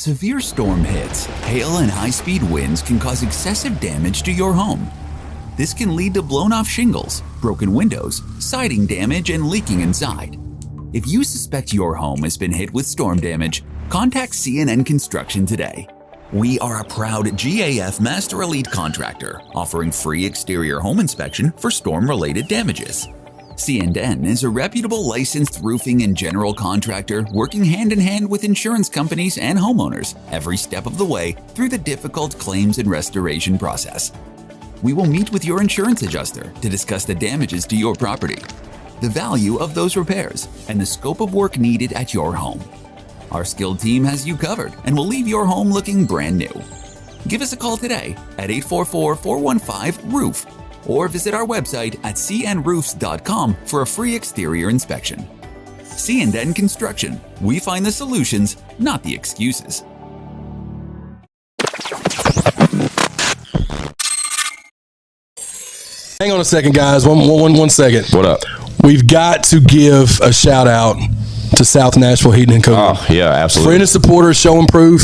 When a severe storm hits, hail and high-speed winds can cause excessive damage to your home. This can lead to blown-off shingles, broken windows, siding damage, and leaking inside. If you suspect your home has been hit with storm damage, contact CNN Construction today. We are a proud GAF Master Elite contractor, offering free exterior home inspection for storm-related damages. CNN is a reputable licensed roofing and general contractor working hand-in-hand with insurance companies and homeowners every step of the way through the difficult claims and restoration process. We will meet with your insurance adjuster to discuss the damages to your property, the value of those repairs, and the scope of work needed at your home. Our skilled team has you covered and will leave your home looking brand new. Give us a call today at 844-415-ROOF or visit our website at cnroofs.com for a free exterior inspection. CNN Construction. We find the solutions, not the excuses. Hang on a second, guys. One second. What up? We've got to give a shout out to South Nashville Heating and Cooling. Oh, yeah, absolutely. Friend and supporter, show and proof.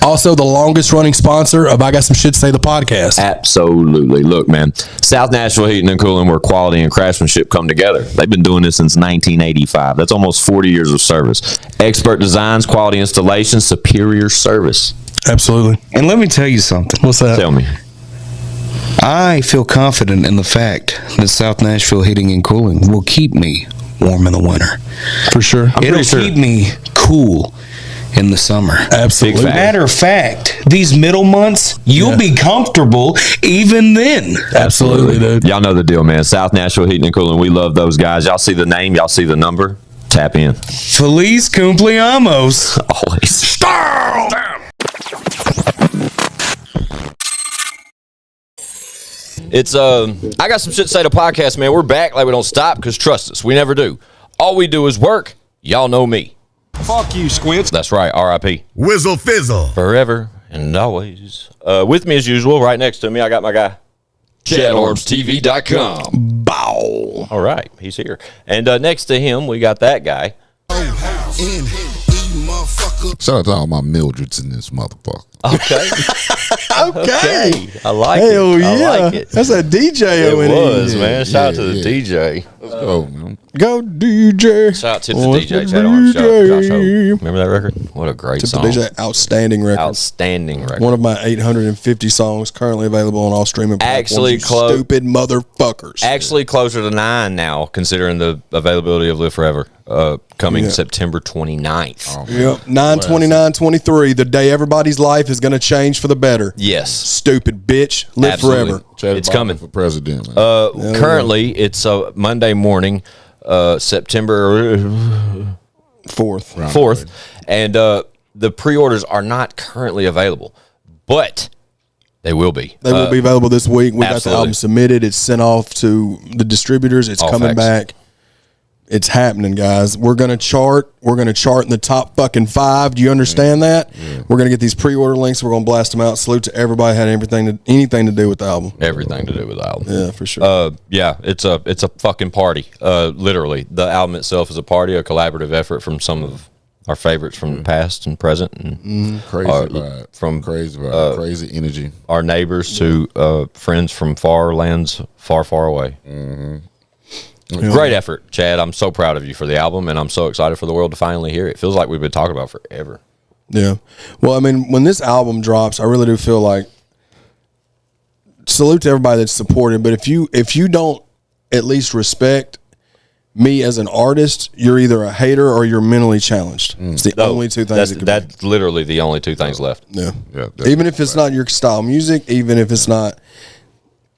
Also, the longest running sponsor of I Got Some Shit to Say, the podcast. Absolutely. Look, man, South Nashville Heating and Cooling, where quality and craftsmanship come together. They've been doing this since 1985. That's almost 40 years of service. Expert designs, quality installations, superior service. Absolutely. And let me tell you something. What's that? Tell me. I feel confident in the fact that South Nashville Heating and Cooling will keep me warm in the winter. For sure. It'll keep me cool in the summer. Absolutely. Matter of fact, these middle months, you'll be comfortable even then. Absolutely, dude. Y'all know the deal, man. South Nashville Heating and Cooling, we love those guys. Y'all see the name, y'all see the number, tap in. Feliz cumpleaños. Always. It's I Got Some Shit to Say, the podcast, man. We're back like we don't stop, because trust us, we never do. All we do is work. Y'all know me. Fuck you, Squints. That's right, R.I.P. Whizzle fizzle. Forever and always. With me as usual, right next to me, I got my guy, ChadArmesTV.com. Bow. All right, he's here. And next to him, we got that guy. Shout out to all my Mildreds in this motherfucker. Okay. Okay. I like Hell it. yeah. I like it. That's a DJ. It was, man. Shout out to the DJ. Let's go, man. Go DJ. Shout out to the DJ, Chad Arms. Josh Hope. Remember that record? What a great Tip song. the DJ, outstanding record. Outstanding record. One of my 850 songs currently available on all streaming platforms. Actually, stupid motherfuckers. Actually closer to 9 now, considering the availability of Live Forever, coming September 29th. Oh, Yep, 9/29/23, the day everybody's life is going to change for the better. Yes. Stupid bitch, live Absolutely. forever. Chad It's Biden coming. for president, man. Currently, it's Monday morning, September 4th, and the pre-orders are not currently available, but they will be. They will be available this week. We got the absolutely. album submitted. It's sent off to the distributors. It's All coming facts. back. It's happening, guys. We're gonna chart. We're gonna chart in the top fucking 5. Do you understand that? Yeah. We're gonna get these pre-order links. We're gonna blast them out. Salute to everybody had anything to do with the album. Everything to do with the album. Yeah, for sure. Yeah, it's a fucking party. Literally, the album itself is a party, a collaborative effort from some of our favorites from the past and present, and Crazy vibe. from Crazy vibe. Crazy energy. our neighbors to friends from far lands, far, far away. Great effort, Chad. I'm so proud of you for the album, and I'm so excited for the world to finally hear it. It feels like we've been talking about it forever. Yeah. Well, I mean, when this album drops, I really do feel like salute to everybody that's supported. But if you don't at least respect me as an artist, you're either a hater or you're mentally challenged. It's the only two things. That's literally the only two things left. Yeah. Definitely. Even if it's not your style of music, even if it's not.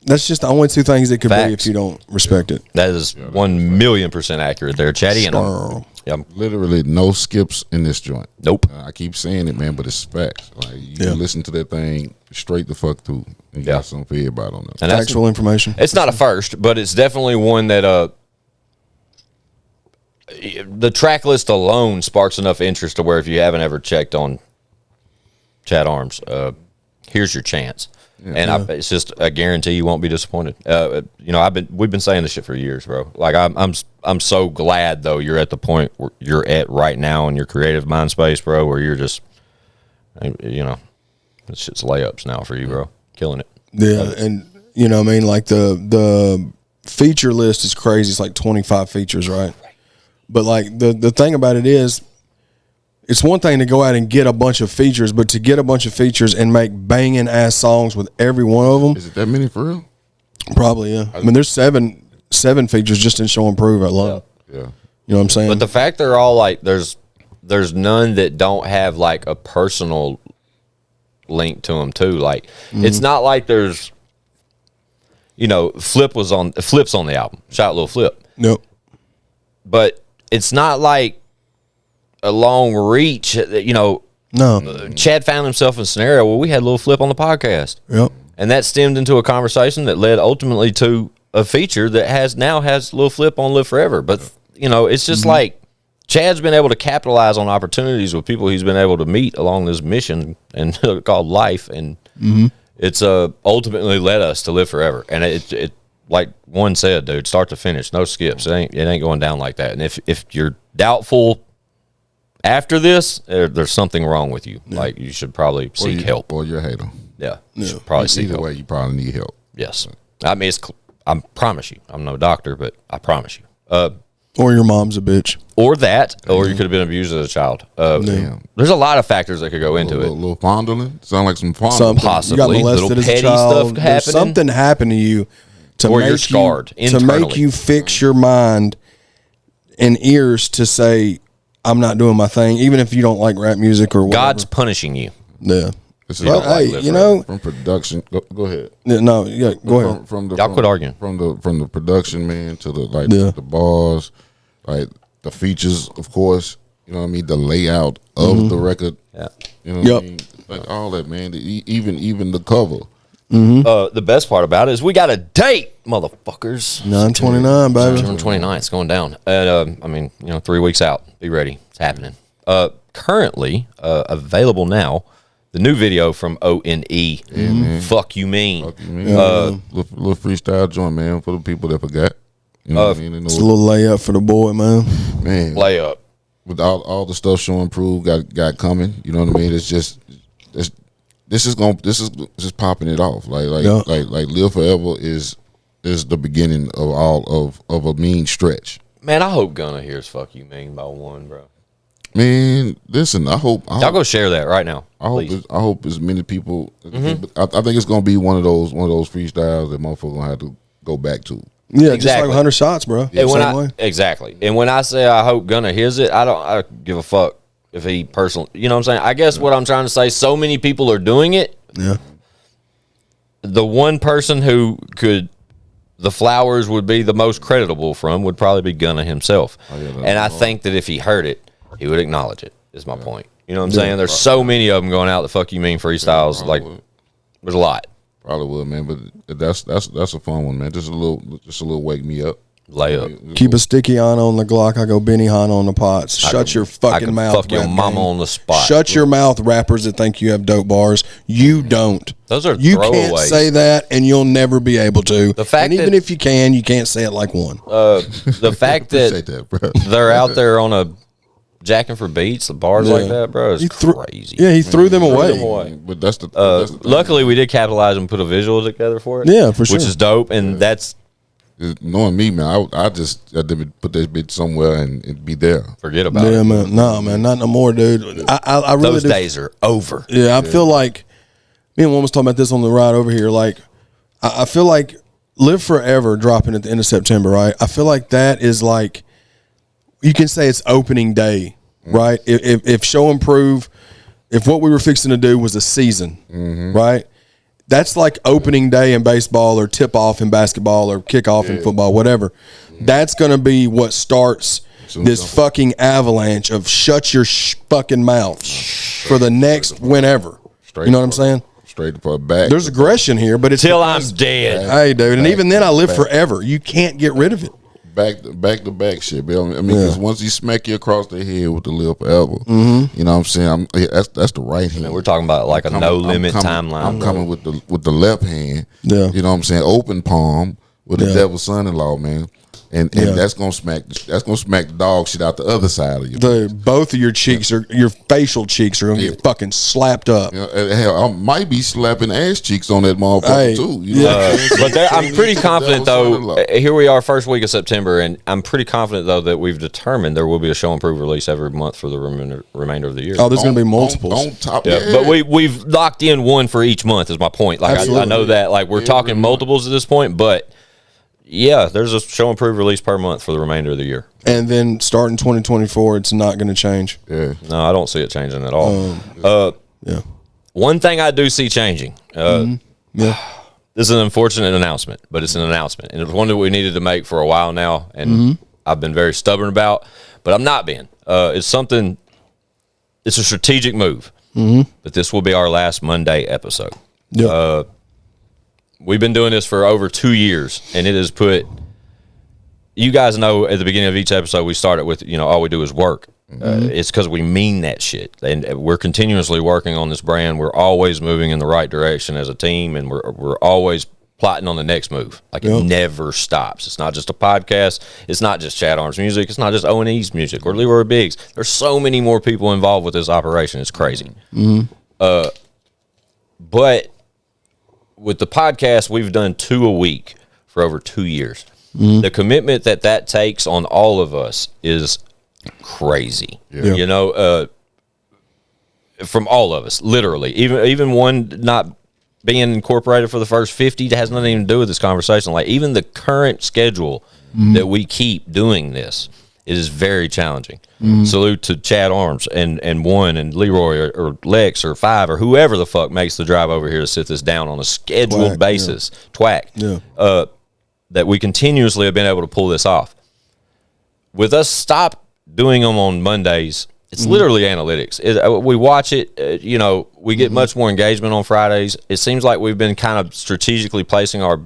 That's just the only two things it could be if you don't respect it. That is 1,000,000% accurate there, Chatty. And I'm Literally no skips in this joint. Nope. I keep saying it, man, but it's facts. Like you listen to that thing straight the fuck through. And you got something for everybody on that. and that's- Actual information. It's not a first, but it's definitely one that the track list alone sparks enough interest to where if you haven't ever checked on Chad Arms, here's your chance. And it's just a guarantee you won't be disappointed. We've been saying this shit for years, bro. Like I'm so glad though you're at the point where you're at right now in your creative mind space, bro, where you're just You know, this shit's layups now for you, bro. Killing it. Yeah, and you know what I mean? Like the feature list is crazy. It's like 25 features, right? But like the thing about it is, it's one thing to go out and get a bunch of features, but to get a bunch of features and make banging ass songs with every one of them. Is it that many for real? Probably, yeah. I mean, there's seven features just in Show and Prove alone. Yeah. You know what I'm saying? But the fact they're all like, there's none that don't have like a personal link to them too. Like, it's not like there's, you know, Flip's on the album. Shout out Lil Flip. Nope. But it's not like a long reach. You know, No. Chad found himself in a scenario where we had Lil Flip on the podcast. Yep. And that stemmed into a conversation that led ultimately to a feature that has Lil Flip on Live Forever. But, you know, it's just like Chad's been able to capitalize on opportunities with people he's been able to meet along this mission and called life. And it's ultimately led us to Live Forever. And it like one said, dude, start to finish, no skips. It ain't going down like that. And if you're doubtful after this, there's something wrong with you. Yeah. Like, you should probably seek help. Or you're a hater. Yeah. You should probably seek help. Either way, you probably need help. Yes. I mean, I promise you. I'm no doctor, but I promise you. Or your mom's a bitch. Or that, or you could have been abused as a child. There's a lot of factors that could go into it. A little fondling. Sound like some fondling. Possibly. You got molested little as a petty child. stuff There's happening. something happened to you Or you're scarred to internally. make you fix your mind and ears to say, I'm not doing my thing, even if you don't like rap music or whatever. God's punishing you. Yeah. Well, hey, you know, from production. Go ahead. No, yeah, go ahead. Y'all quit arguing. From the production, man, to the bars, like the features, of course. You know what I mean? The layout of the record. Yeah. You know what I mean? Like all that, man. Even the cover. The best part about it is we got a date, motherfuckers. 9/29, baby. September 29th. It's going down. And, I mean, 3 weeks out. Be ready. It's happening. Currently, available now, the new video from ONE. Fuck You Mean. Little freestyle joint, man, for the people that forgot. You know what I mean? It's a little layup for the boy, man. Man. Layup. With all the stuff Show and Prove got coming, you know what I mean? It's just this is just popping it off. Like Live Forever is the beginning of all of a mean stretch. Man, I hope Gunna hears Fuck You Mean by one, bro. Man, listen, I hope y'all go share that right now. I hope as many people. I think it's gonna be one of those freestyles that motherfuckers gonna have to go back to. Yeah, exactly. Just like 100 shots, bro. Exactly. And when I say I hope Gunna hears it, I don't give a fuck if he personally. You know what I'm saying? I guess what I'm trying to say, so many people are doing it. Yeah. The one person who the flowers would be the most creditable from would probably be Gunna himself. And I think that if he heard it, he would acknowledge it, is my point. You know what I'm saying? There's so many of them going out the Fuck You Mean freestyles. Like, there's a lot. Probably would, man. But that's a fun one, man. Just a little wake me up. Layup. Keep a sticky on the Glock. I go Benny Hanna on the pots. Shut your fucking mouth. Fuck your mama on the spot. Shut your mouth, rappers that think you have dope bars. You don't. Those are you throwaways. Can't say that, and you'll never be able to. The fact and even if you can, you can't say it like one. The fact that they're out there on a jacking for beats, the bars like that, bro, is crazy. Yeah, he threw them away. But that's the luckily we did capitalize and put a visual together for it. Yeah, for sure. Which is dope, and that's knowing me, man. I just had to put that bitch somewhere and be there. Forget about it. Yeah, man. No, man, not no more, dude. I really those days are over. Yeah, I feel like me and one was talking about this on the ride over here. Like, I feel like Live Forever dropping at the end of September, right? I feel like that is like, you can say it's opening day, right? If Show and Prove, if what we were fixing to do was a season, right? That's like opening day in baseball or tip off in basketball or kickoff in football, whatever. That's going to be what starts this fucking avalanche of shut your fucking mouth for the next whenever. You know what I'm saying? Straight for back. There's aggression here, but it's till I'm dead. Hey, dude, and even then I live forever. You can't get rid of it. Back to back shit, Bill. I mean, because once he smack you across the head with the Live Forever, you know what I'm saying? That's the right hand. Man, we're talking about like no limit timeline. I'm coming with the left hand. Yeah. You know what I'm saying? Open palm with the devil's son-in-law, man. And that's gonna smack the dog shit out the other side of you. Both of your cheeks your facial cheeks are gonna get fucking slapped up. Hell, I might be slapping ass cheeks on that motherfucker too. You know but I'm pretty confident though. Here we are, first week of September, and I'm pretty confident though that we've determined there will be a Show Improve release every month for the remainder of the year. Oh, there's gonna be multiples. On top, but we've locked in one for each month. Is my point. Like I know that. Like we're talking multiples at this point, but. Yeah, there's a Show Improve release per month for the remainder of the year. And then starting 2024, it's not going to change. Yeah. No, I don't see it changing at all. One thing I do see changing. This is an unfortunate announcement, but it's an announcement. And it's one that we needed to make for a while now, and I've been very stubborn about, but I'm not being. It's a strategic move, but this will be our last Monday episode. Yep. We've been doing this for over 2 years, and it has put. You guys know at the beginning of each episode we started with, all we do is work. It's because we mean that shit, and we're continuously working on this brand. We're always moving in the right direction as a team, and we're always plotting on the next move. Like it never stops. It's not just a podcast. It's not just Chad Arms Music. It's not just O&E's music or Leroy Biggs. There's so many more people involved with this operation. It's crazy. But. With the podcast, we've done 2 a week for over 2 years. The commitment that takes on all of us is crazy. From all of us, literally. Even one not being incorporated for the first 50 has nothing to do with this conversation. Like even the current schedule that we keep doing this, it is very challenging. Salute to Chad Arms and One and Leroy or Lex or Five or whoever the fuck makes the drive over here to sit this down on a scheduled basis. Twack. That we continuously have been able to pull this off. With us stop doing them on Mondays, it's literally analytics. We watch it, we get much more engagement on Fridays. It seems like we've been kind of strategically placing our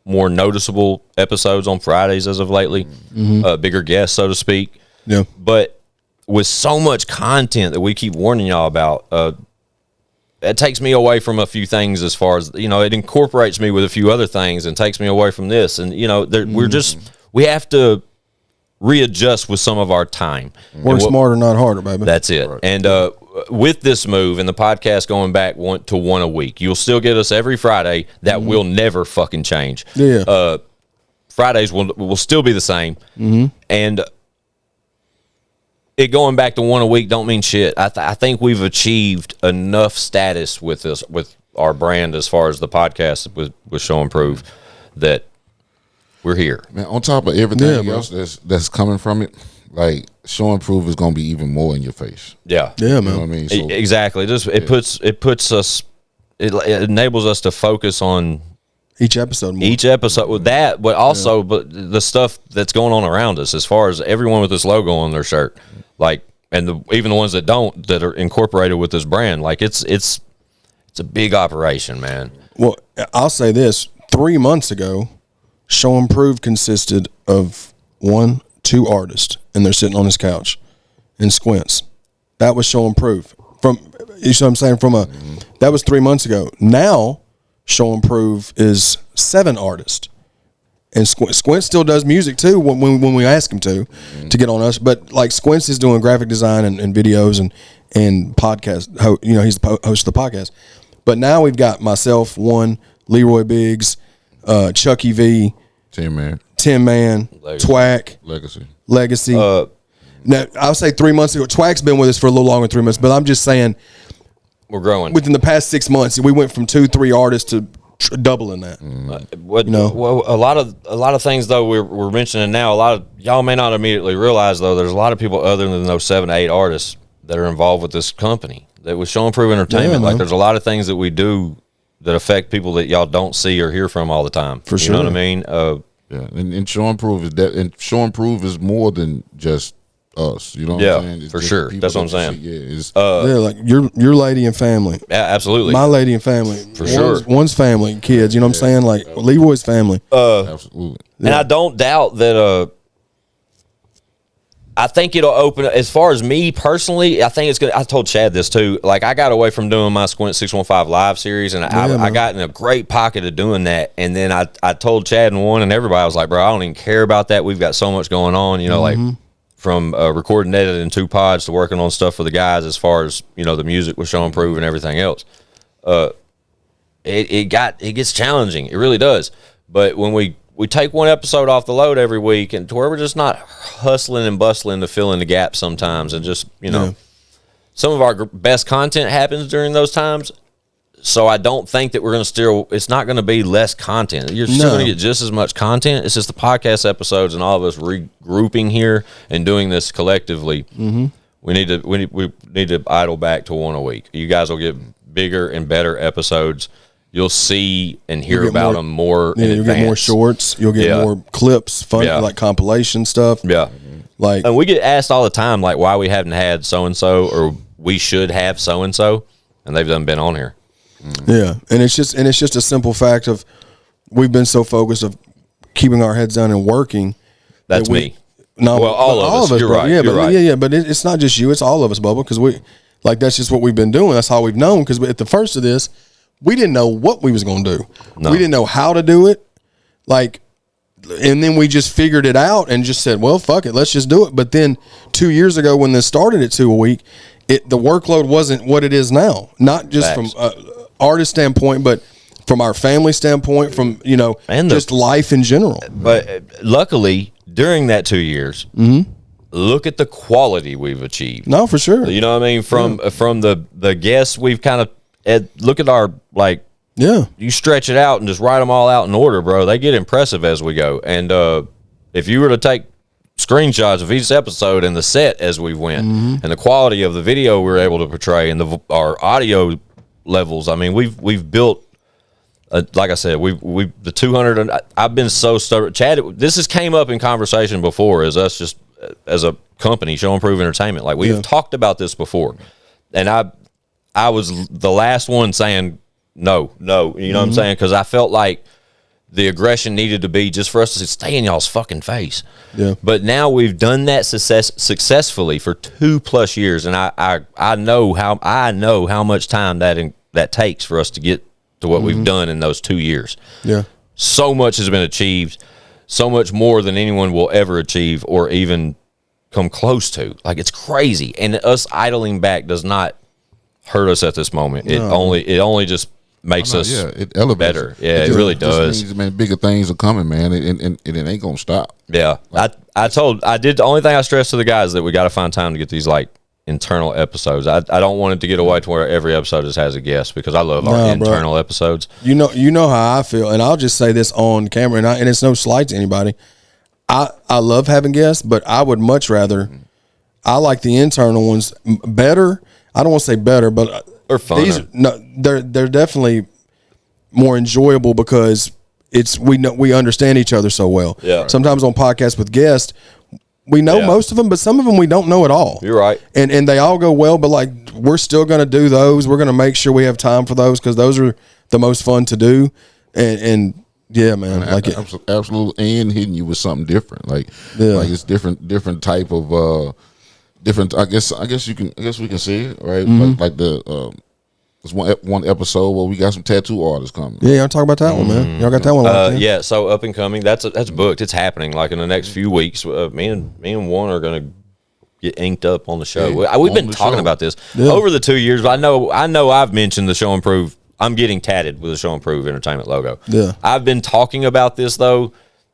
more noticeable episodes on Fridays as of lately, bigger guests, so to speak. Yeah. But with so much content that we keep warning y'all about, it takes me away from a few things as far as, it incorporates me with a few other things and takes me away from this. And, we have to readjust with some of our time. Work smarter, not harder, baby. That's it. Right. And with this move and the podcast going back to 1 a week, you'll still get us every Friday. That will never fucking change. Yeah. Fridays will still be the same. And it going back to 1 a week don't mean shit. I think we've achieved enough status with this, with our brand as far as the podcast with Show Improve, that we're here. Man, on top of everything else that's coming from it, like Show Improve is going to be even more in your face. Yeah, man. You know what I mean? So, exactly. It puts us. It enables us to focus on each episode with that, but also but the stuff that's going on around us, as far as everyone with this logo on their shirt, like, and even the ones that don't, that are incorporated with this brand, like it's a big operation, man. Well, I'll say this: 3 months ago, Show Improve consisted of 2 artists, and they're sitting on his couch in Squints. That was Show Improve. You see what I'm saying? That was 3 months ago. Now, Show Improve is 7 artists. And Squints still does music too when we ask him to get on us. But like Squints is doing graphic design and videos and podcast. He's the host of the podcast. But now we've got myself, One, Leroy Biggs, Chucky V, Tin Man, Twack, Legacy. Now I'll say 3 months ago. Twack's been with us for a little longer than 3 months, but I'm just saying we're growing. Within the past 6 months, we went from 2-3 artists to doubling that. Well, a lot of things though we're mentioning now. A lot of y'all may not immediately realize though. There's a lot of people other than those 7 to 8 artists that are involved with this company. That with Show Improve Entertainment, like there's a lot of things that we do that affect people that y'all don't see or hear from all the time. For sure. You know what I mean? And Show Improve is that. And Show Improve is more than just us. You know what I'm saying? It's for sure. That's what I'm saying. Like your lady and family. Yeah, absolutely. My lady and family. For sure. One's family, kids. You know what I'm saying? Like Leroy's family. Absolutely. And I don't doubt that I think it'll open. As far as me personally, I think it's gonna. I told Chad this too. Like, I got away from doing my Squint 615 live series, and I got in a great pocket of doing that. And then I told Chad and one and everybody, I was like, bro, I don't even care about that. We've got so much going on, you know, like from recording, editing 2 pods to working on stuff for the guys. As far as, you know, the music with Show and Prove and everything else, it gets challenging. It really does. But when we take one episode off the load every week, and to where we're just not hustling and bustling to fill in the gaps sometimes, and just, you know, some of our best content happens during those times. So I don't think that we're going to still, it's not going to be less content. You're still going to get just as much content. It's just the podcast episodes and all of us regrouping here and doing this collectively. We need to idle back to one a week. You guys will get bigger and better episodes. You'll see and hear about them more in advance. You'll get more shorts. You'll get more clips, fun, like compilation stuff. Yeah. Like, and we get asked all the time, like, why we haven't had so-and-so, or we should have so-and-so, and they've done been on here. Yeah. And it's just a simple fact of we've been so focused of keeping our heads down and working. That's me. No, well, all of us. You're right. Yeah, you're right. Yeah, but it's not just you. It's all of us, Bubba, because that's just what we've been doing. That's how we've known, because at the first of this, we didn't know what we was going to do. No. We didn't know how to do it. Like, and then we just figured it out and just said, well, fuck it, let's just do it. But then 2 years ago, when this started at 2 a week, the workload wasn't what it is now. Not just from artist standpoint, but from our family standpoint, from, you know, and just life in general. But luckily, during that 2 years, look at the quality we've achieved. No, for sure. You know what I mean? From the guests we've kind of, look at our, like, you stretch it out and just write them all out in order, bro. They get impressive as we go. And if you were to take screenshots of each episode and the set as we went, and the quality of the video we were able to portray, and our audio levels, I mean, we've built, like I said, we the 200. I've been so stubborn. Chad, this has came up in conversation before, as us just as a company, Show and Prove Entertainment. Like, we've talked about this before, and I was the last one saying no, you know what I'm saying? Because I felt like the aggression needed to be just for us to stay in y'all's fucking face. Yeah. But now we've done that successfully for 2+ years, and I know how much time that takes for us to get to what we've done in those 2 years. Yeah. So much has been achieved, so much more than anyone will ever achieve or even come close to. Like, it's crazy. And us idling back does not hurt us at this moment. No. It only just makes us it elevates better. Yeah, it really does. Means, man, bigger things are coming, man, and it ain't gonna stop. Yeah, like, the only thing I stressed to the guys that we got to find time to get these, like, internal episodes. I don't want it to get away to where every episode just has a guest, because I love our internal episodes. You know how I feel, and I'll just say this on camera, and it's no slight to anybody. I love having guests, but I would much rather. I like the internal ones better. I don't want to say better, but they're funner. They're definitely more enjoyable because we understand each other so well. Yeah. Sometimes on podcasts with guests, we know most of them, but some of them we don't know at all. You're right. And they all go well, but, like, we're still going to do those. We're going to make sure we have time for those, because those are the most fun to do. And yeah, man, like absolutely, and hitting you with something different. Like it's different type of different. I guess we can see it, right? Like the there's one episode where we got some tattoo artists coming. Yeah, y'all talk about that one, man. Y'all got that one. Yeah, so up and coming. That's booked. It's happening. Like, in the next few weeks, me and Warren are gonna get inked up on the show. We've been talking about this over the 2 years. But I know I've mentioned the Show and Prove. I'm getting tatted with the Show and Prove Entertainment logo. Yeah, I've been talking about this, though,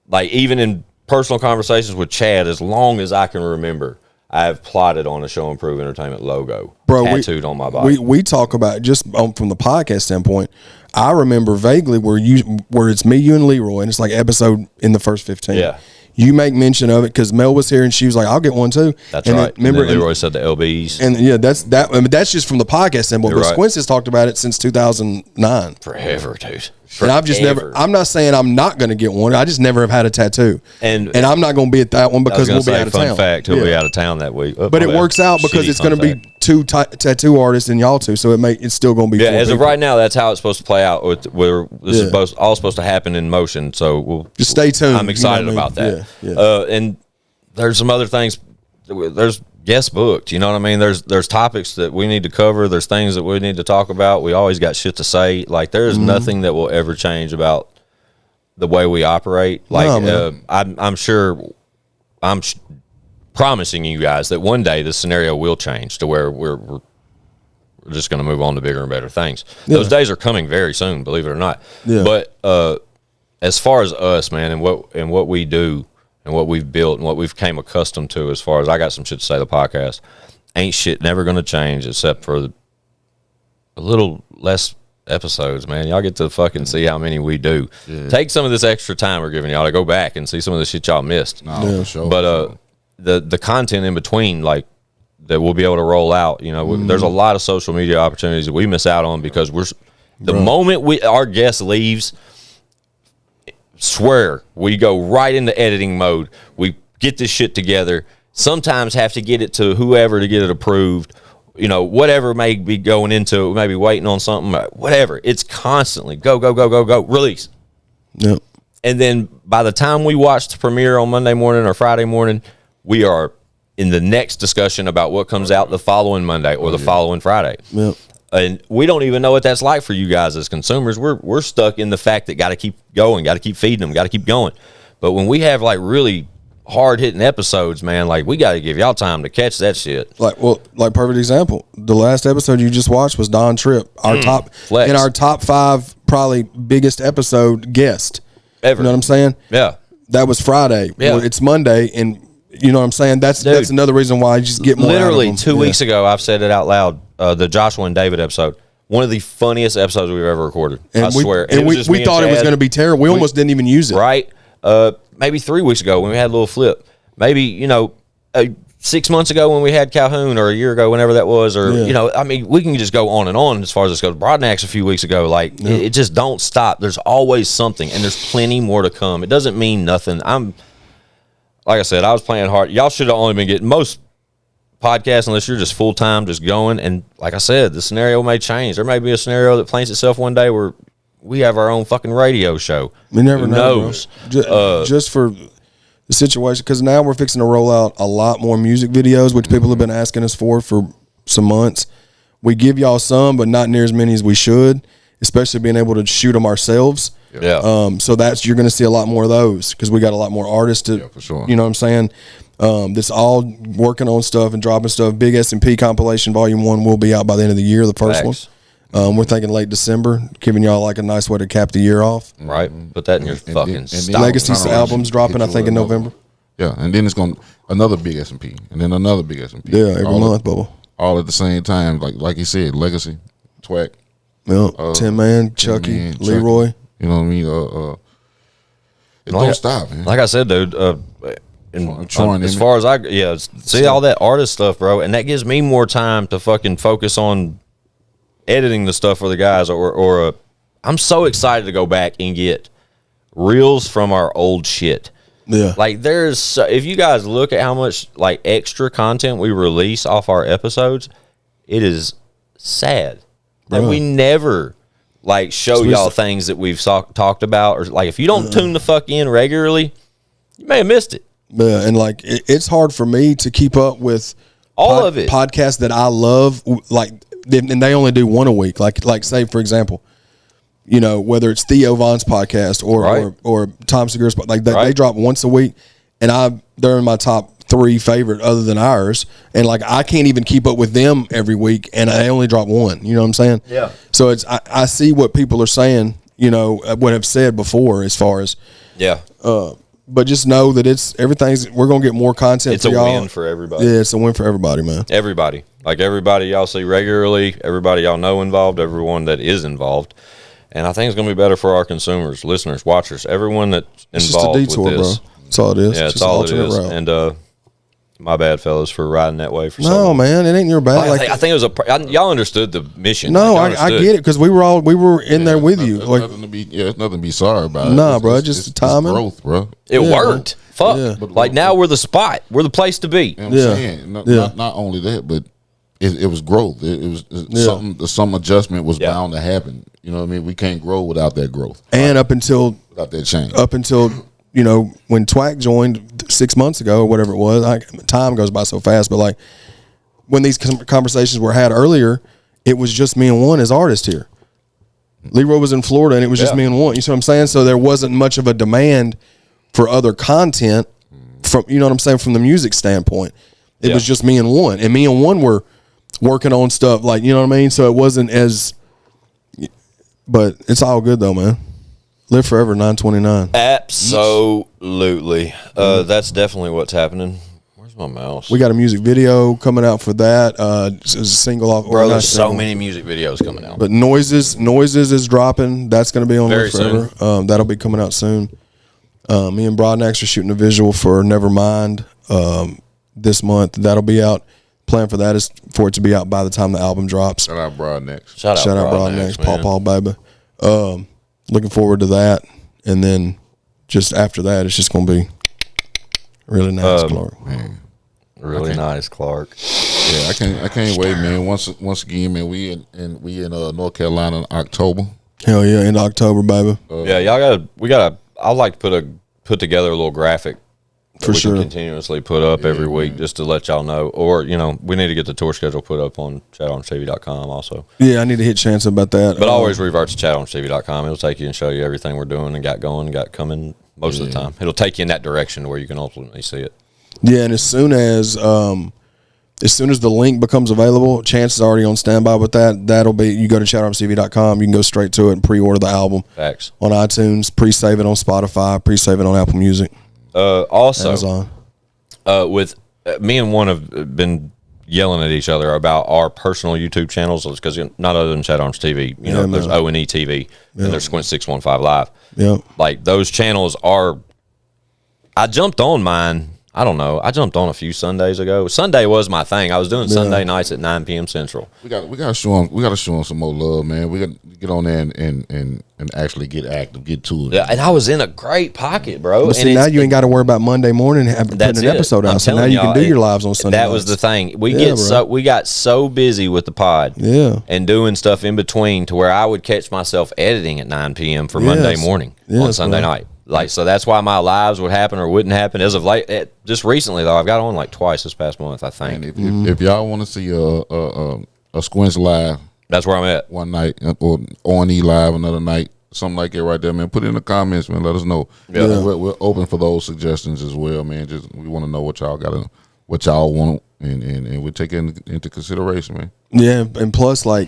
like, even in personal conversations with Chad, as long as I can remember. I've plotted on a Show and Prove Entertainment logo, tattooed on my body. We talk about, just from the podcast standpoint, I remember vaguely where it's me, you, and Leroy, and it's like episode in the first 15. Yeah. You make mention of it because Mel was here and she was like, I'll get one too. That's right. Remember, and Leroy said the LBs. And yeah, that's just from the podcast standpoint. But Squints has talked about it since 2009. Forever, dude. And I've just never. I'm not saying I'm not going to get one. I just never have had a tattoo, and I'm not going to be at that one because we'll be out of town. Fun fact: he'll be out of town that week. But it works out because it's going to be two tattoo artists and y'all two, so it's still going to be. Yeah, as of right now, that's how it's supposed to play out. Where this is all supposed to happen in motion. So we'll just stay tuned. I'm excited about that. And there's some other things there's guests booked. You know what I mean? There's topics that we need to cover. There's things that we need to talk about. We always got shit to say. Like, there's nothing that will ever change about the way we operate. Like, I'm sure, promising you guys that one day this scenario will change to where we're just going to move on to bigger and better things. Yeah. Those days are coming very soon, believe it or not. Yeah. But as far as us, man, and what we do and what we've built and what we've came accustomed to, as far as I got some shit to say, the podcast ain't shit never going to change except for a little less episodes, man. Y'all get to fucking see how many we do. Yeah. Take some of this extra time we're giving y'all to go back and see some of the shit y'all missed. No, sure. But the content in between, like, that we'll be able to roll out, you know, there's a lot of social media opportunities that we miss out on because moment our guest leaves, swear we go right into editing mode. We get this shit together. Sometimes have to get it to whoever to get it approved. You know, whatever may be going into it, maybe waiting on something, whatever. It's constantly go, release. Yep. And then by the time we watch the premiere on Monday morning or Friday morning, we are in the next discussion about what comes out the following Monday or the following Friday. Yep. And we don't even know what that's like for you guys as consumers. We're stuck in the fact that got to keep going, got to keep feeding them, got to keep going. But when we have like really hard hitting episodes, man, like we got to give y'all time to catch that shit. Like perfect example. The last episode you just watched was Don Tripp, our top flex. In our top 5 probably biggest episode guest Ever. You know what I'm saying? Yeah. That was Friday. Yeah. Well, it's Monday, and you know what I'm saying? That's another reason why I just get more literally out of them. 2 weeks ago, I've said it out loud, the Joshua and David episode, one of the funniest episodes we've ever recorded. And I swear. And we thought it was going to be terrible. We almost didn't even use it. Right? Maybe 3 weeks ago when we had a little flip. Maybe, 6 months ago when we had Calhoun, or a year ago, whenever that was, or, I mean, we can just go on and on as far as this goes. Broadnax a few weeks ago, like, it just don't stop. There's always something, and there's plenty more to come. It doesn't mean nothing. Like I said, I was playing hard. Y'all should have only been getting most podcasts unless you're just full-time, just going. And like I said, the scenario may change. There may be a scenario that plants itself one day where we have our own fucking radio show. We never Who know, knows? Just for the situation, because now we're fixing to roll out a lot more music videos, which people have been asking us for some months. We give y'all some, but not near as many as we should, especially being able to shoot them ourselves. Yeah. So you're going to see a lot more of those because we got a lot more artists to, for sure. You know what I'm saying? That's all working on stuff and dropping stuff. Big S&P compilation volume 1 will be out by the end of the year, the first one. We're thinking late December, giving y'all like a nice way to cap the year off. Right. Put that in your fucking stock. Legacy albums dropping, I think, in November. Yeah, and then it's going another big S&P, and then another big S&P. Yeah, every month, Bubba. All at the same time, like you said, Legacy, Twack. Yeah, Tin Man, Chucky, Leroy. Chucky, you know what I mean? It don't stop, man. Like I said, dude, as far as see all that artist stuff, bro, and that gives me more time to fucking focus on editing the stuff for the guys, or I'm so excited to go back and get reels from our old shit. Yeah, like if you guys look at how much like extra content we release off our episodes, it is sad that we never like show y'all things that we've talked about, or like if you don't tune the fuck in regularly, you may have missed it. Yeah, and like it's hard for me to keep up with all of it. Podcasts that I love, like, and they only do one a week. Like say for example, whether it's Theo Von's podcast or Tom Segura's, like they drop once a week, and they're in my top 3 favorite other than ours, and like I can't even keep up with them every week, and I only drop one. You know what I'm saying? Yeah. So I see what people are saying, what I've said before as far as but just know that we're gonna get more content. It's a win for everybody. Yeah, it's a win for everybody, man. Everybody, everybody y'all see regularly, everybody y'all know involved, everyone that is involved. And I think it's going to be better for our consumers, listeners, watchers, everyone that's involved it's just a detour, with this. Bro. That's all it is. Yeah, it's all it is. Route. And my bad, fellas, for riding that way for so long. No, man, it ain't your bad. I think it was y'all understood the mission. No, I get it because we were in there with you. Like, it's nothing to be sorry about. Nah, bro, just timing. It's growth, bro. It worked. Fuck. Yeah. Like now we're the spot. We're the place to be. You know what I'm saying? Not only that, but it was growth. It was some adjustment was bound to happen. You know what I mean? We can't grow without that growth. And without that change. Up until you know, when Twack joined 6 months ago or whatever it was, time goes by so fast, but like when these conversations were had earlier, it was just me and one as artist here. Leroy was in Florida and it was just me and one. You see what I'm saying? So there wasn't much of a demand for other content from, you know what I'm saying, from the music standpoint. It was just me and one. And me and one were working on stuff like, you know what I mean? So it wasn't as, but it's all good though, man. Live forever, 929. Absolutely. That's definitely what's happening. Where's my mouse? We got a music video coming out for that. It's a single off. Bro, there's so many music videos coming out. But Noises is dropping. That's going to be on Very Live Forever. That'll be coming out soon. Me and Broadnax are shooting a visual for Nevermind this month. That'll be out. Plan for that is for it to be out by the time the album drops. Shout out Broadnax. Shout out Broadnax, Paw baby. Looking forward to that. And then just after that, it's just going to be really nice, Clark. Man. Really nice, Clark. Yeah, I can't wait, man. Once again, man, we in North Carolina in October. Hell yeah, in October, baby. I'd like to put together a little graphic that we can continuously put up every week just to let y'all know. Or, you know, we need to get the tour schedule put up on ChadArmesTV.com also. Yeah, I need to hit Chance about that. But always revert to ChadArmesTV.com. It'll take you and show you everything we're doing and got going and got coming most of the time. It'll take you in that direction where you can ultimately see it. Yeah, and as soon as the link becomes available, Chance is already on standby with that. That'll be, you go to ChadArmesTV.com, you can go straight to it and pre-order the album. Facts. On iTunes, pre-save it on Spotify, pre-save it on Apple Music. Also, Amazon. With me and one have been yelling at each other about our personal YouTube channels because not other than Chad Arms TV, you know, there's O&E TV and there's Squint 615 Live. Yeah, like those channels are. I jumped on mine. I don't know. I jumped on a few Sundays ago. Sunday was my thing. I was doing Sunday nights at 9 p.m. Central. We got to show them some more love, man. We got to get on there and actually get active, get to it. Yeah, and I was in a great pocket, bro. But see, now you ain't got to worry about Monday morning putting an episode out. So now you can do your lives on Sunday. That was the thing. We got so busy with the pod, and doing stuff in between to where I would catch myself editing at 9 p.m. for Monday morning on Sunday night. Like, so that's why my lives would happen or wouldn't happen. As of late, just recently though, I've got on like twice this past month, I think. And if y'all want to see a Squints live, that's where I'm at. One night or on-E live another night, something like that right there, man. Put it in the comments, man. Let us know. Yeah. We're open for those suggestions as well, man. Just we want to know what y'all want, and we take it into consideration, man. Yeah, and plus, like,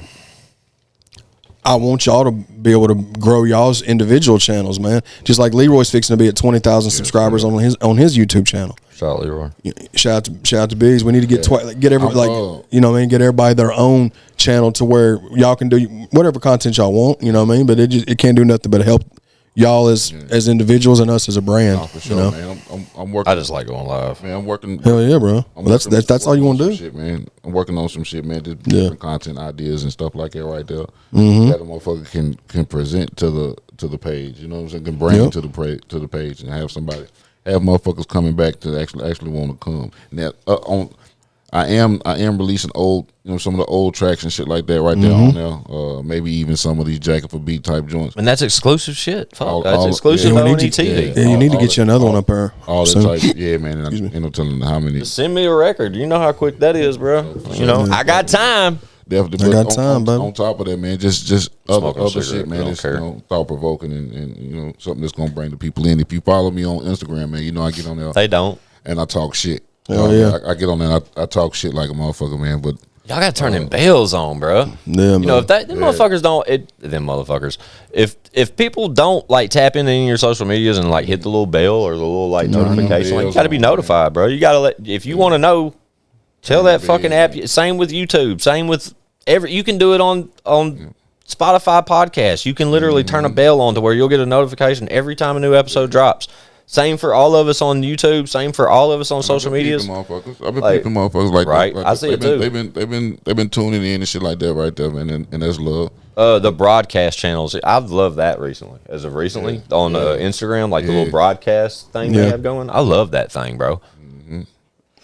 I want y'all to be able to grow y'all's individual channels, man. Just like Leroy's fixing to be at 20,000 subscribers on his YouTube channel. Shout out Leroy. Shout out to Biggs. We need to get everybody you know what I mean, get everybody their own channel to where y'all can do whatever content y'all want. You know what I mean, but it can't do nothing but help y'all as individuals and us as a brand. For sure, you know? Man. I'm working. I just like going live. Man, I'm working. Hell yeah, bro. Well, that's all you want to do. Shit, man. I'm working on some shit, man. Just different content ideas and stuff like that right there. That a motherfucker can present to the page. You know what I'm saying? Can bring to the page and have motherfuckers coming back to actually want to come. Now I am releasing old, you know, some of the old tracks and shit like that right there on there. Maybe even some of these Jacket for Beat type joints. And that's exclusive shit. That's exclusive to O&E TV. Yeah, you need to get you another one up there. All that type. Yeah, man. And I'm telling you how many. Just send me a record. You know how quick that is, bro. You know, I got time. Definitely. I got time, buddy. On top of that, man, just other shit, man. It's thought provoking and you know something that's gonna bring the people in. If you follow me on Instagram, man, you know I get on there. They don't. And I talk shit. I get on there. I talk shit like a motherfucker, man. But y'all gotta turn them bells on, bro. Yeah, you know if them motherfuckers don't, them motherfuckers. If people don't like tap into your social medias and like hit the little bell or the little like notification, like you gotta be notified, bro. You gotta if you want to know, tell that fucking app. Same with YouTube. Same with you can do it on Spotify podcast. You can literally turn a bell on to where you'll get a notification every time a new episode drops. Same for all of us on YouTube. Same for all of us on social medias. I've been peeping motherfuckers like right. Like, I see it too. They've been tuning in and shit like that right there, man. And that's love. The broadcast channels, I've loved that recently. As of recently on Instagram, like the little broadcast thing they have going. I love that thing, bro.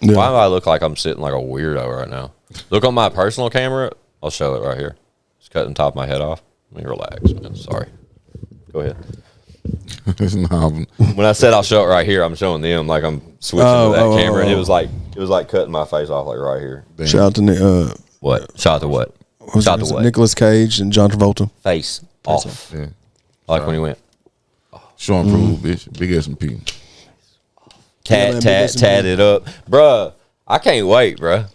Why do I look like I'm sitting like a weirdo right now? Look on my personal camera. I'll show it right here. Just cutting the top of my head off. Let me relax, man. Sorry. Go ahead. Nah, When I said I'll show it right here, I'm showing them like I'm switching to that camera, and it was like cutting my face off like right here. damn. Shout out to What? Shot to what? was Shot it, to what? Nicolas Cage and John Travolta. Face off. Yeah. Like when he went. Show and prove, bitch. Big S&P. Tat it up, bruh. I can't wait, bruh,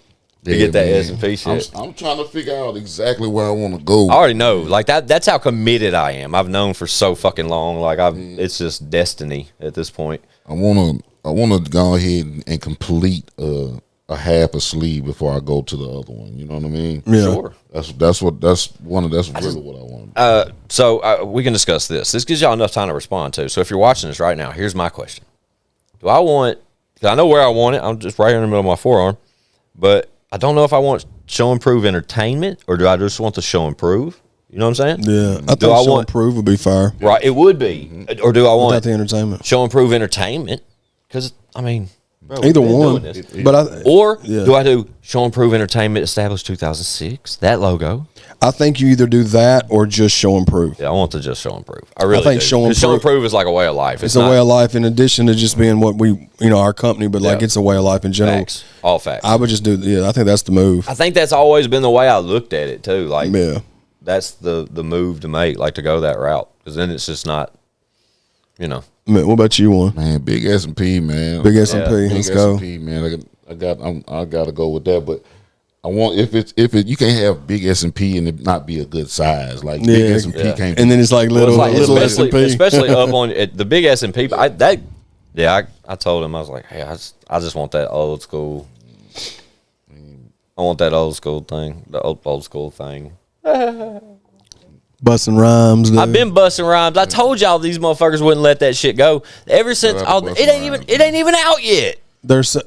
to get that man. S&P shit. I'm trying to figure out exactly where I want to go. I already know, like that's how committed I am. I've known for so fucking long. Like it's just destiny at this point. I wanna go ahead and complete a half a sleeve before I go to the other one. You know what I mean? Yeah. Sure. That's really what I want. So we can discuss this. This gives y'all enough time to respond to. So if you're watching this right now, here's my question: do I want? Because I know where I want it. I'm just right here in the middle of my forearm, but I don't know if I want show and prove entertainment or do I just want the show and prove? You know what I'm saying? Yeah, I think Do I show want- and prove would be fire. Right. It would be, or do I Without want the entertainment. show and prove entertainment? Because I mean, bro, we've Either been one. doing this. But Or Yeah. do I do show and prove entertainment established 2006? That logo. I think you either do that or just show and prove. Yeah, I want to just show and prove. I really think do. show and 'Cause show and prove- prove is like a way of life. It's a way of life in addition to just being what we, our company, but like Yeah. it's a way of life in general. facts. All facts. I would just do, I think that's the move. I think that's always been the way I looked at it too. Like, Yeah. that's the move to make, like to go that route, because then it's just not, Man, what about you, one? Man, big S&P, man. Big S&P. Big Let's go. S&P, man. I got to go with that, but I want if it you can't have big S&P and it not be a good size. Like big Yeah. S&P can't. And then it's like little, Well, it's like, little especially, S&P. especially up on the big S&P. I told him, I was like, hey, I just want that old school. I want that old school thing, the old school thing. Busting rhymes. Dude. I've been busting rhymes. I told y'all these motherfuckers wouldn't let that shit go. Ever since Shout out to it Bustin' ain't even out yet. There's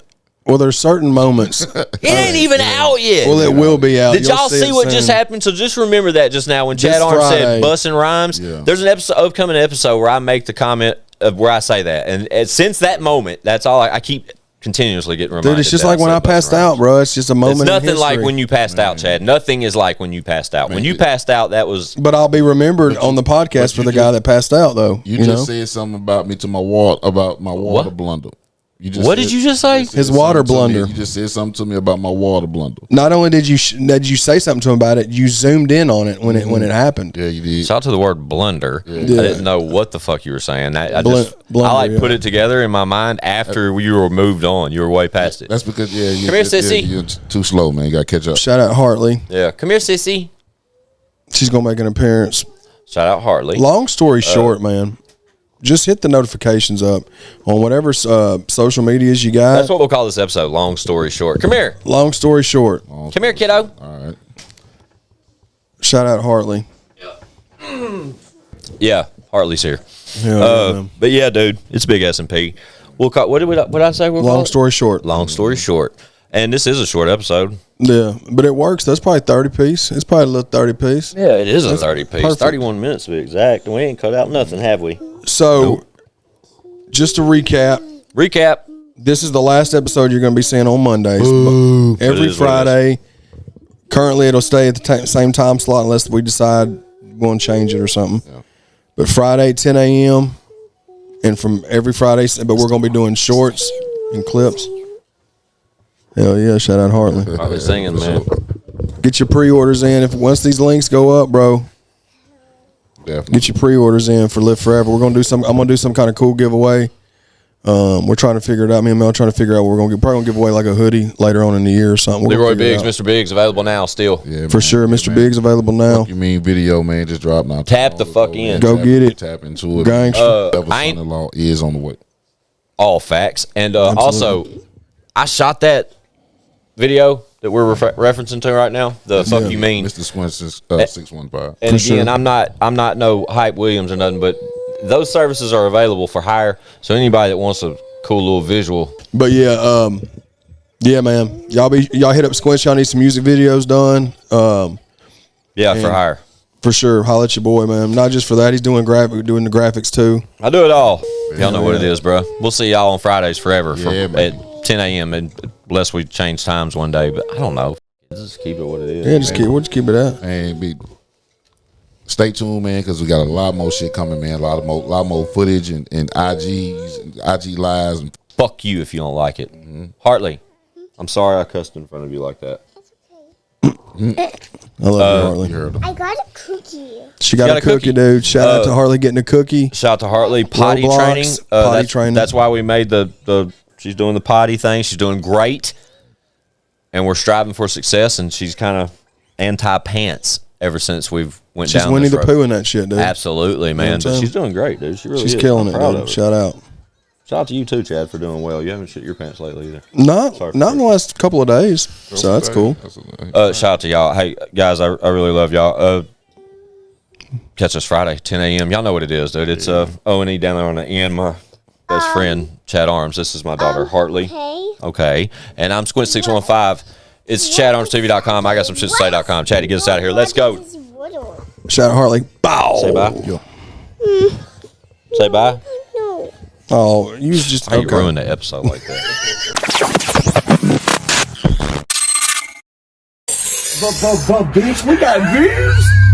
certain moments. It ain't even out yet. Well, it will be out. Did You'll y'all see it what soon. just happened? So just remember that just now when This Chad Arms Friday. said busting rhymes. Yeah. There's an upcoming episode where I make the comment of where I say that, and since that moment, that's all I keep continuously getting reminded. Dude, it's just that like when said I passed busting rhymes. out, bro. It's just a moment. It's nothing in like history. when you passed out, Chad. Nothing is like when you passed out. When you passed out, that was But I'll be remembered on the podcast for the guy that passed out, though. You You just know, said something about me to my water What? blunder. What did you just say? said His water something to me. blunder. You just said something to me about my water blunder. not only did you say something to him about it, you zoomed in on it when it happened. Yeah, you did. Shout out to the word blunder. I didn't know what the fuck you were saying. I Blunder, put yeah. it together in my mind after you were moved on. You were way past it. That's because Come here, sissy. you're too slow, man. You got to catch up. Shout out Hartley. Yeah, come here, sissy. She's gonna make an appearance. Shout out Hartley. Long story short, man, just hit the notifications up on whatever social medias you got. That's what we'll call this episode. Long story short. Come here. Long story short, Come here, kiddo. All right. shout out Hartley. Yeah, Hartley's here. Yeah, But yeah, dude, it's big S&P. We'll call, what did I say? We'll call long it? story short. Long story short. And this is a short episode. Yeah, but it works. That's probably 30 piece. It's probably a little 30 piece. Yeah, it is a 30 piece. perfect. 31 minutes to be exact. We ain't cut out nothing, have we? So, just to recap, this is the last episode you're going to be seeing on Mondays. It Every is what it Friday. Currently, it'll stay at the same time slot unless we decide we want to change it or something. Yeah. But Friday, 10 a.m. And from every Friday, but we're going to be doing shorts and clips. Hell yeah, shout out Hartley. Hartley singing, man. Get your pre-orders in. Once these links go up, bro, Definitely. get your pre-orders in for Live Forever. I'm gonna do some kind of cool giveaway. We're trying to figure it out. Me and Mel trying to figure out what we're gonna probably gonna give away like a hoodie later on in the year or something. We're Leroy gonna figure Biggs, it out. Mr. Biggs, available now still. Yeah, For man. sure. Yeah, Mr. man. Biggs available now. You mean video, man? Just drop now. Tap the fuck in. Go get it. Tap into it. Gangster. Devil I ain't- son-in-law is on the way. All facts. And also, I shot that video that we're referencing to right now. The fuck you mean? Mr. Swenson's 615. And again, sure. I'm not no Hype Williams or nothing, but those services are available for hire. So anybody that wants a cool little visual, But yeah, man. Y'all hit up Squinch. Y'all need some music videos done. yeah, for hire. For sure. Holla at your boy, man. Not just for that. He's doing the graphics too. I do it all. Y'all know what it is, bro. We'll see y'all on Fridays forever Yeah, man. at 10 a.m. unless we change times one day. But I don't know. Just keep it what it is. Yeah, we'll just keep it at. And be stay tuned, man, because we got a lot more shit coming, man. A lot more footage and IG lives. And Fuck you if you don't like it. Hartley, I'm sorry I cussed in front of you like that. I love you, Hartley. you heard them. I got a cookie. She got a cookie, dude. Shout out to Hartley getting a cookie. Shout out to Hartley. Potty Roblox, training. potty training. That's why we made the she's doing the potty thing. She's doing great. And we're striving for success, and she's kind of anti-pants ever since we've went She's down Winnie this the road. Pooh in that shit, dude. Absolutely, man. You know what I'm But saying? she's doing great, dude. She really She's is. killing I'm it, proud dude. of her. Shout out. Shout out to you too, Chad, for doing well. You haven't shit your pants lately either. Not Sorry in the last couple of days. So that's cool. Shout out to y'all. Hey, guys, I really love y'all. Catch us Friday, 10 a.m. Y'all know what it is, dude. It's O&E down there on the end. My best friend, Chad Arms. This is my daughter, Hartley. Okay. And I'm Squint615. It's ChadArmesTV.com. I got some shit to say.com. Chad, get us out of here. Let's go. Shout out Hartley. Bow. Say bye. Say bye. No. Oh, you just How you ruin the episode like that? Bitch, we got views.